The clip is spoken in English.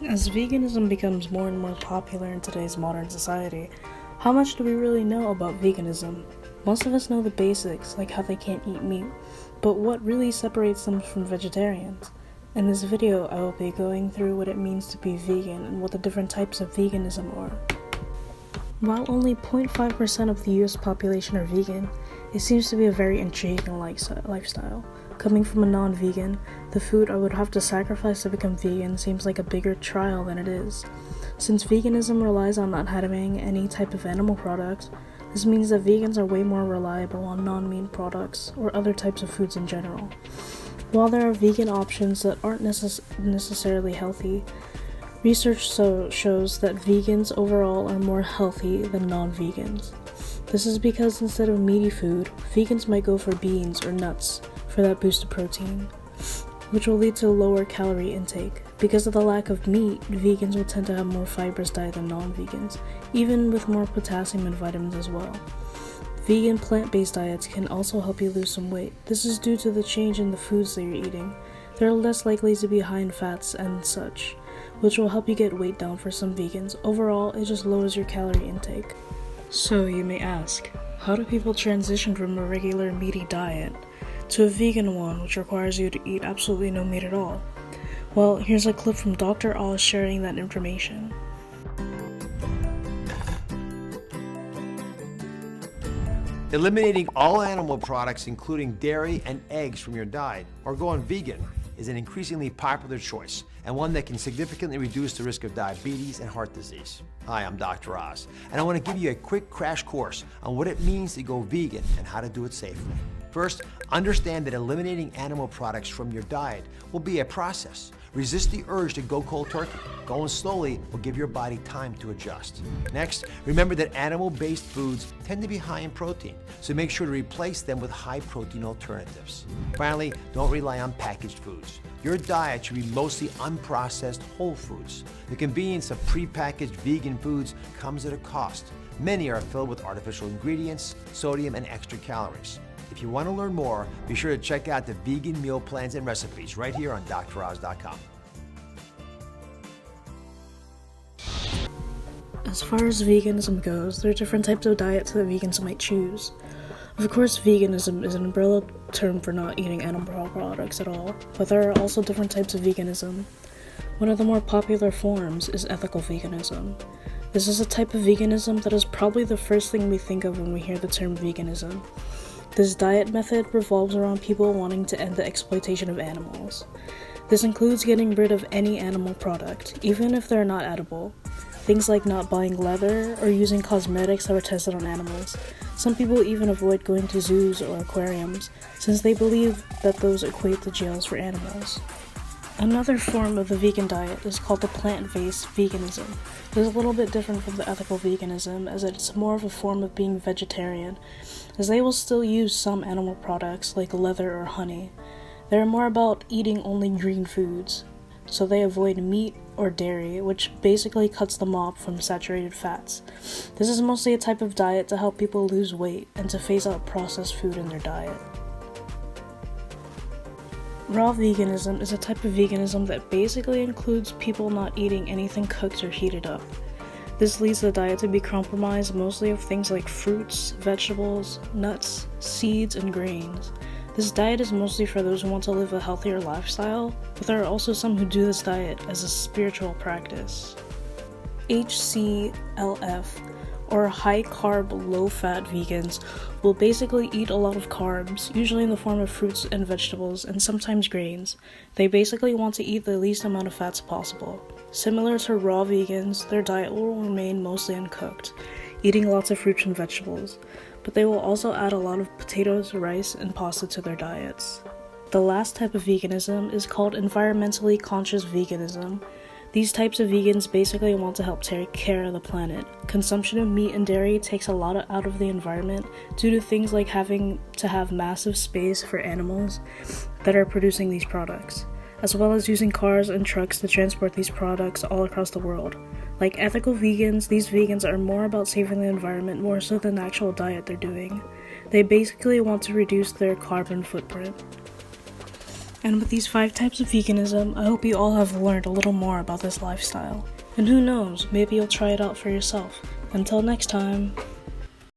As veganism becomes more and more popular in today's modern society, how much do we really know about veganism? Most of us know the basics, like how they can't eat meat, but what really separates them from vegetarians? In this video, I will be going through what it means to be vegan and what the different types of veganism are. While only 0.5% of the US population are vegan, it seems to be a very intriguing lifestyle. Coming from a non-vegan, the food I would have to sacrifice to become vegan seems like a bigger trial than it is. Since veganism relies on not having any type of animal products, this means that vegans are way more reliable on non-meat products or other types of foods in general. While there are vegan options that aren't necessarily healthy, research shows that vegans overall are more healthy than non-vegans. This is because instead of meaty food, vegans might go for beans or nuts for that boost of protein, which will lead to lower calorie intake. Because of the lack of meat, vegans will tend to have more fibrous diet than non-vegans, even with more potassium and vitamins as well. Vegan plant-based diets can also help you lose some weight. This is due to the change in the foods that you're eating. They're less likely to be high in fats and such, which will help you get weight down for some vegans. Overall, it just lowers your calorie intake. So you may ask, how do people transition from a regular meaty diet to a vegan one which requires you to eat absolutely no meat at all? Well, here's a clip from Dr. Oz sharing that information. Eliminating all animal products, including dairy and eggs, from your diet, or going vegan, is an increasingly popular choice, and one that can significantly reduce the risk of diabetes and heart disease. Hi, I'm Dr. Oz, and I want to give you a quick crash course on what it means to go vegan and how to do it safely. First, understand that eliminating animal products from your diet will be a process. Resist the urge to go cold turkey. Going slowly will give your body time to adjust. Next, remember that animal-based foods tend to be high in protein, so make sure to replace them with high-protein alternatives. Finally, don't rely on packaged foods. Your diet should be mostly unprocessed whole foods. The convenience of prepackaged vegan foods comes at a cost. Many are filled with artificial ingredients, sodium, and extra calories. If you want to learn more, be sure to check out the vegan meal plans and recipes right here on DrOz.com. As far as veganism goes, there are different types of diets that vegans might choose. Of course, veganism is an umbrella term for not eating animal products at all, but there are also different types of veganism. One of the more popular forms is ethical veganism. This is a type of veganism that is probably the first thing we think of when we hear the term veganism. This diet method revolves around people wanting to end the exploitation of animals. This includes getting rid of any animal product, even if they're not edible. Things like not buying leather or using cosmetics that were tested on animals. Some people even avoid going to zoos or aquariums, since they believe that those equate to jails for animals. Another form of the vegan diet is called the plant-based veganism. It is a little bit different from the ethical veganism, as it's more of a form of being vegetarian, as they will still use some animal products like leather or honey. They are more about eating only green foods, so they avoid meat or dairy, which basically cuts them off from saturated fats. This is mostly a type of diet to help people lose weight and to phase out processed food in their diet. Raw veganism is a type of veganism that basically includes people not eating anything cooked or heated up. This leads the diet to be compromised mostly of things like fruits, vegetables, nuts, seeds, and grains. This diet is mostly for those who want to live a healthier lifestyle, but there are also some who do this diet as a spiritual practice. HCLF, or high-carb, low-fat vegans, will basically eat a lot of carbs, usually in the form of fruits and vegetables, and sometimes grains. They basically want to eat the least amount of fats possible. Similar to raw vegans, their diet will remain mostly uncooked, eating lots of fruits and vegetables, but they will also add a lot of potatoes, rice, and pasta to their diets. The last type of veganism is called environmentally conscious veganism. These types of vegans basically want to help take care of the planet. Consumption of meat and dairy takes a lot out of the environment due to things like having to have massive space for animals that are producing these products, as well as using cars and trucks to transport these products all across the world. Like ethical vegans, these vegans are more about saving the environment more so than the actual diet they're doing. They basically want to reduce their carbon footprint. And with these 5 types of veganism, I hope you all have learned a little more about this lifestyle. And who knows, maybe you'll try it out for yourself. Until next time.